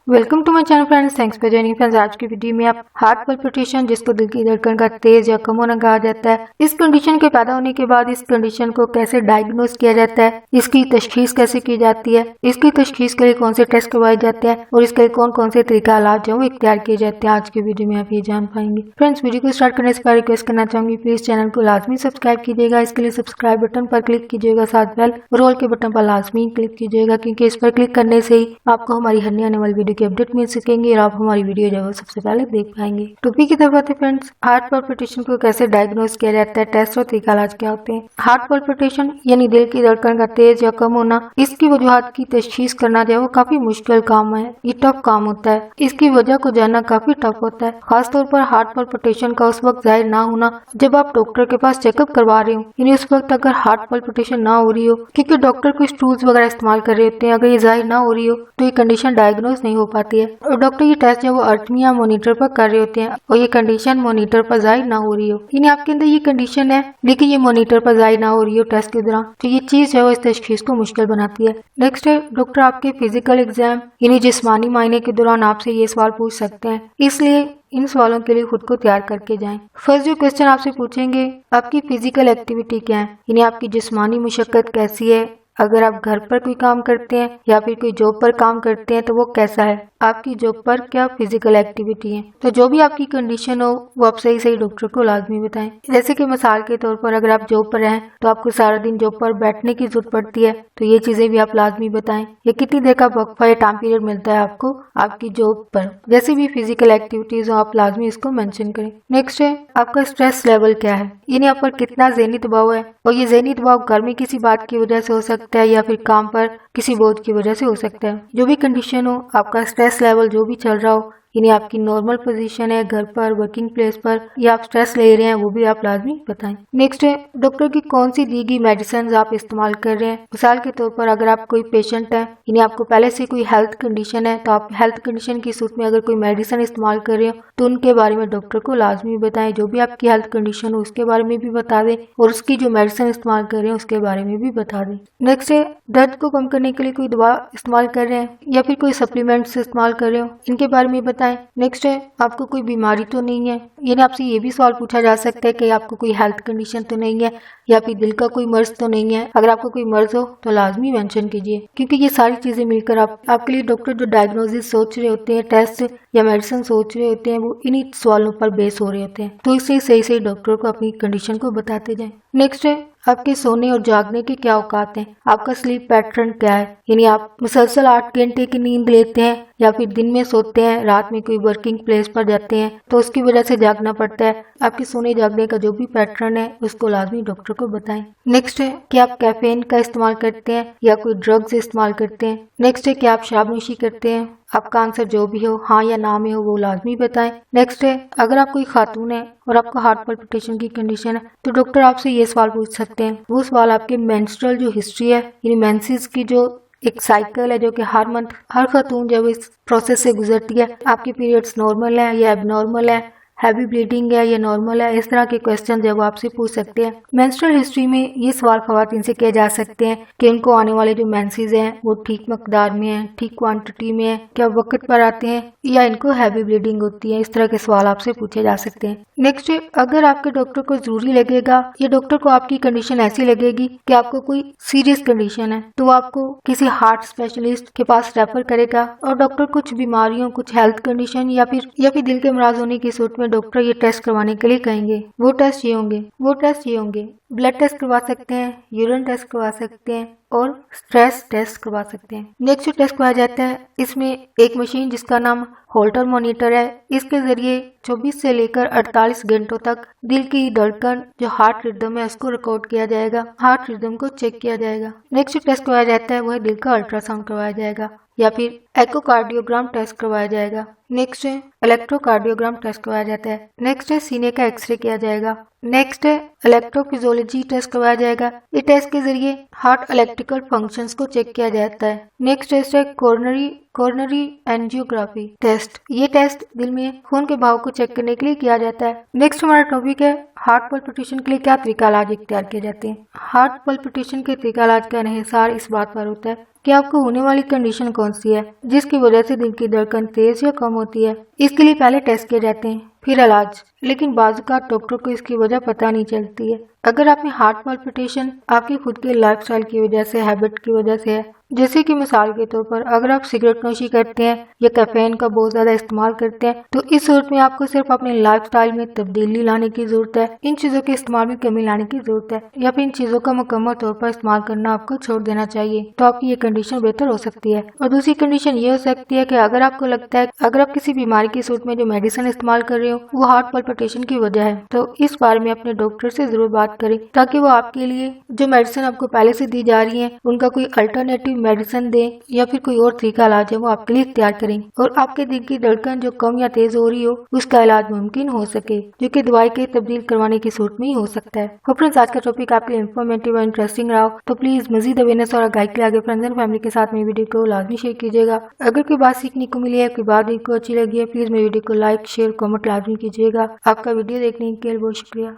Welcome to my channel friends, thanks for joining friends. आज की video में आप हार्ट पल्पिटेशन, जिसको दिल की धड़कन का तेज या कम होना कहा जाता है, इस कंडीशन के पैदा होने के बाद इस कंडीशन को कैसे डायग्नोज किया जाता है, इसकी तशखीस कैसे की जाती है, इसकी तशखीस के लिए कौन से टेस्ट करवाए जाते हैं और इसके लिए कौन कौन से तरीका इलाज जो इख्तियार किए जाते हैं, आज की वीडियो में आप ये जान पाएंगे। फ्रेंड्स, वीडियो को स्टार्ट करने से पहले रिक्वेस्ट करना चाहूंगी, प्लीज चैनल को लाजमी सब्सक्राइब कीजिएगा। इसके लिए सब्सक्राइब बटन पर क्लिक कीजिएगा, साथ बेल और ऑल के बटन पर लाजमी क्लिक कीजिएगा, क्योंकि इस पर क्लिक करने से ही आपको हमारी हर आने वाली वीडियो की अपडेट मिल सकेंगे और आप हमारी वीडियो जो है सबसे पहले देख पाएंगे। टॉपिक की तरफ आते हैं फ्रेंड्स, हार्ट पल्पिटेशन को कैसे डायग्नोज किया जाता है, टेस्ट और तरीका इलाज क्या होते हैं। हार्ट पल्पिटेशन यानी दिल की धड़कन का तेज या कम होना, इसकी वजूहात की तशखीस करना जो है वो काफी मुश्किल काम है, ये टफ काम होता है। इसकी वजह को जानना काफी टफ होता है, खासतौर पर हार्ट पल्पिटेशन का उस वक्त जाहिर ना होना जब आप डॉक्टर के पास चेकअप करवा रहे हो, यानी उस वक्त अगर हार्ट पल्पिटेशन ना हो रही हो, क्योंकि डॉक्टर कुछ टूल्स वगैरह इस्तेमाल कर रहे होते हैं, अगर ये जाहिर ना हो रही हो तो ये कंडीशन डायग्नोज नहीं हो पाती है और डॉक्टर ये टेस्ट जो वो अर्टमिया मॉनिटर पर कर रहे होते हैं और ये कंडीशन मॉनिटर पर जाहिर ना हो रही हो, यानी आपके अंदर ये कंडीशन है लेकिन ये मॉनिटर पर जाहिर ना हो रही हो टेस्ट के दौरान, तो ये चीज है वो इस तशखीस को मुश्किल बनाती है। नेक्स्ट है, डॉक्टर आपके फिजिकल एग्जाम यानी जिस्मानी मायने के दौरान आपसे ये सवाल पूछ सकते हैं, इसलिए इन सवालों के लिए खुद को तैयार करके जाएं। फर्स्ट जो क्वेश्चन आपसे पूछेंगे, आपकी फिजिकल एक्टिविटी क्या है, यानी आपकी जिस्मानी मुशक्कत कैसी है, अगर आप घर पर कोई काम करते हैं या फिर कोई जॉब पर काम करते हैं तो वो कैसा है, आपकी जॉब पर क्या फिजिकल एक्टिविटी है। तो जो भी आपकी कंडीशन हो वो आप सही सही डॉक्टर को लाजमी बताएं। जैसे कि मिसाल के तौर पर अगर आप जॉब पर हैं तो आपको सारा दिन जॉब पर बैठने की जरूरत पड़ती है, तो ये चीजें भी आप लाजमी बताएं। या कितनी देर का वक्फा या टाइम पीरियड मिलता है आपको आपकी जॉब पर, जैसे भी फिजिकल एक्टिविटीज हो आप लाजमी इसको मेंशन करें। नेक्स्ट है, आपका स्ट्रेस लेवल क्या है, यानी आप पर कितना ज़हनी दबाव है, और ये ज़हनी दबाव घर में किसी बात की वजह से हो सकता है या फिर काम पर किसी बोझ की वजह से हो सकता है। जो भी कंडीशन हो, आपका स्ट्रेस लेवल जो भी चल रहा हो, यानी आपकी नॉर्मल पोजीशन है घर पर, वर्किंग प्लेस पर, या आप स्ट्रेस ले रहे हैं, वो भी आप लाजमी बताएं। नेक्स्ट है, डॉक्टर की कौन सी दी गई मेडिसिन आप इस्तेमाल कर रहे हैं। मिसाल के तौर पर अगर आप कोई पेशेंट है, यानी आपको पहले से कोई हेल्थ कंडीशन है, तो आप हेल्थ कंडीशन की सूरत में अगर कोई मेडिसिन इस्तेमाल कर रहे हो तो उनके बारे में डॉक्टर को लाजमी बताएं। जो भी आपकी हेल्थ कंडीशन हो उसके बारे में भी बता दें और उसकी जो मेडिसिन इस्तेमाल कर रहे हैं उसके बारे में भी बता दें। नेक्स्ट है, दर्द को कम करने के लिए कोई दवा इस्तेमाल कर रहे हैं या फिर कोई सप्लीमेंट्स इस्तेमाल कर रहे हो, इनके बारे में बताएं। नेक्स्ट है, आपको कोई बीमारी तो नहीं है, यानी आपसे ये भी सवाल पूछा जा सकता है कि आपको कोई हेल्थ कंडीशन तो नहीं है या फिर दिल का कोई मर्ज तो नहीं है। अगर आपको कोई मर्ज हो तो लाजमी मेंशन कीजिए, क्योंकि ये सारी चीजें मिलकर आपके लिए डॉक्टर जो डायग्नोसिस सोच रहे होते हैं, टेस्ट या मेडिसिन सोच रहे होते हैं, वो इन्हीं सवालों पर बेस हो रहे होते हैं, तो इससे सही सही डॉक्टर को अपनी कंडीशन को बताते जाएं। नेक्स्ट है, आपके सोने और जागने के क्या औकात हैं, आपका स्लीप पैटर्न क्या है, यानी आप मुसलसल 8 घंटे की नींद लेते हैं या फिर दिन में सोते हैं, रात में कोई वर्किंग प्लेस पर जाते हैं तो उसकी वजह से जागना पड़ता है। आपके सोने जागने का जो भी पैटर्न है उसको लाजमी डॉक्टर को बताएं। नेक्स्ट है कि आप कैफीन का इस्तेमाल करते हैं या कोई ड्रग्स इस्तेमाल करते हैं। नेक्स्ट है कि आप शराबनोशी करते हैं। आपका आंसर जो भी हो, हाँ या ना में हो, वो लाजमी बताएं। नेक्स्ट है, अगर आप कोई खातून है और आपको हार्ट पल्पिटेशन की कंडीशन है तो डॉक्टर आपसे ये सवाल पूछ सकते हैं। वो सवाल आपके मेंस्ट्रुअल जो हिस्ट्री है, यानी मेंसेस की जो एक साइकिल है जो कि हर मंथ हर खातून जब इस प्रोसेस से गुजरती है, आपके पीरियड्स नॉर्मल है या एबनॉर्मल है, हैवी ब्लीडिंग है या नॉर्मल है, इस तरह के क्वेश्चन जब आपसे पूछ सकते हैं। मेंस्ट्रुअल हिस्ट्री में ये सवाल खवातीन से किए जा सकते हैं कि उनको आने वाले जो मेंसेस हैं वो ठीक मकदार में है, ठीक क्वांटिटी में है, क्या वक्त पर आते हैं या इनको हैवी ब्लीडिंग होती है, इस तरह के सवाल आपसे पूछे जा सकते हैं। नेक्स्ट, अगर आपके डॉक्टर को जरूरी लगेगा या डॉक्टर को आपकी कंडीशन ऐसी लगेगी कि आपको कोई सीरियस कंडीशन है तो वो आपको किसी हार्ट स्पेशलिस्ट के पास रेफर करेगा और डॉक्टर कुछ बीमारियों, कुछ हेल्थ कंडीशन या फिर दिल के मराज होने की सूरत में डॉक्टर ये टेस्ट करवाने के लिए कहेंगे। वो टेस्ट ये होंगे, ब्लड टेस्ट करवा सकते हैं, यूरिन टेस्ट करवा सकते हैं और स्ट्रेस टेस्ट करवा सकते हैं। नेक्स्ट टेस्ट करवाया जाता है, इसमें एक मशीन जिसका नाम होल्टर मॉनिटर है, इसके जरिए 24 से लेकर 48 घंटों तक दिल की धड़कन जो हार्ट रिदम है उसको रिकॉर्ड किया जाएगा, हार्ट रिदम को चेक किया जाएगा। नेक्स्ट टेस्ट करवाया जाता है वह दिल का अल्ट्रासाउंड करवाया जाएगा या फिर एकोकार्डियोग्राम टेस्ट करवाया जाएगा। नेक्स्ट है, इलेक्ट्रोकार्डियोग्राम टेस्ट करवाया जाता है। नेक्स्ट है, सीने का एक्सरे किया जाएगा। नेक्स्ट है, इलेक्ट्रोफिजियोलॉजी टेस्ट करवाया जाएगा। इस टेस्ट के जरिए हार्ट इलेक्ट्रिकल फंक्शंस को चेक किया जाता है। नेक्स्ट टेस्ट है कोरोनरी एंजियोग्राफी टेस्ट। ये टेस्ट दिल में खून के बहाव को चेक करने के लिए किया जाता है। नेक्स्ट हमारा टॉपिक है हार्ट पल्पिटेशन के लिए क्या तरीका इलाज इख्तियार किए जाते हैं। हार्ट पल्पिटेशन के तरीका इलाज का इन्हिसार इस बात पर होता है कि आपको होने वाली कंडीशन कौन सी है जिसकी वजह से दिल की धड़कन तेज या कम होती है। इसके लिए पहले टेस्ट किए जाते हैं, फिर इलाज, लेकिन बाज़-औक़ात डॉक्टर को इसकी वजह पता नहीं चलती है। अगर आप में हार्ट पाल्पिटेशन आपके खुद के लाइफस्टाइल की वजह से, हैबिट की वजह से है, जैसे कि मिसाल के तौर पर अगर आप सिगरेट नोशी करते हैं या कैफीन का बहुत ज़्यादा इस्तेमाल करते हैं, तो इस सूरत में आपको सिर्फ अपने लाइफस्टाइल में तब्दीली लाने की ज़रूरत है। इन चीज़ों के इस्तेमाल में कमी लाने की ज़रूरत है, या फिर इन चीज़ों का मुकम्मल तौर पर इस्तेमाल करना आपको छोड़ देना चाहिए, तो आपकी ये कंडीशन बेहतर हो सकती है। और दूसरी कंडीशन ये हो सकती है कि अगर आपको लगता है अगर आप किसी बीमारी की सूरत में जो मेडिसिन इस्तेमाल कर रहे हो वो हार्ट पाल्पिटेशन की वजह है, तो इस बारे में अपने डॉक्टर से जरूर बात करें ताकि वो आपके लिए जो मेडिसिन आपको पहले से दी जा रही है उनका कोई अल्टरनेटिव मेडिसिन दें या फिर कोई और तरीका इलाज है वो आपके लिए इख्तियार करें, और आपके दिल की धड़कन जो कम या तेज हो रही हो उसका इलाज मुमकिन हो सके, जो कि दवाई के तब्दील करवाने की सूरत में ही हो सकता है। तो फ्रेंड्स, आज का टॉपिक आपके लिए इंफॉर्मेटिव और इंटरेस्टिंग रहा हो तो प्लीज मजीद अवेयरनेस और गाइड के लिए आगे फ्रेंड्स एंड फैमिली के साथ मेरी वीडियो को लाजमी शेयर कीजिएगा। अगर कोई बात सीखने को मिली है, कोई बात को अच्छी लगी है, प्लीज मेरी वीडियो को लाइक शेयर कमेंट लाजमी कीजिएगा। आपका वीडियो देखने के लिए बहुत शुक्रिया।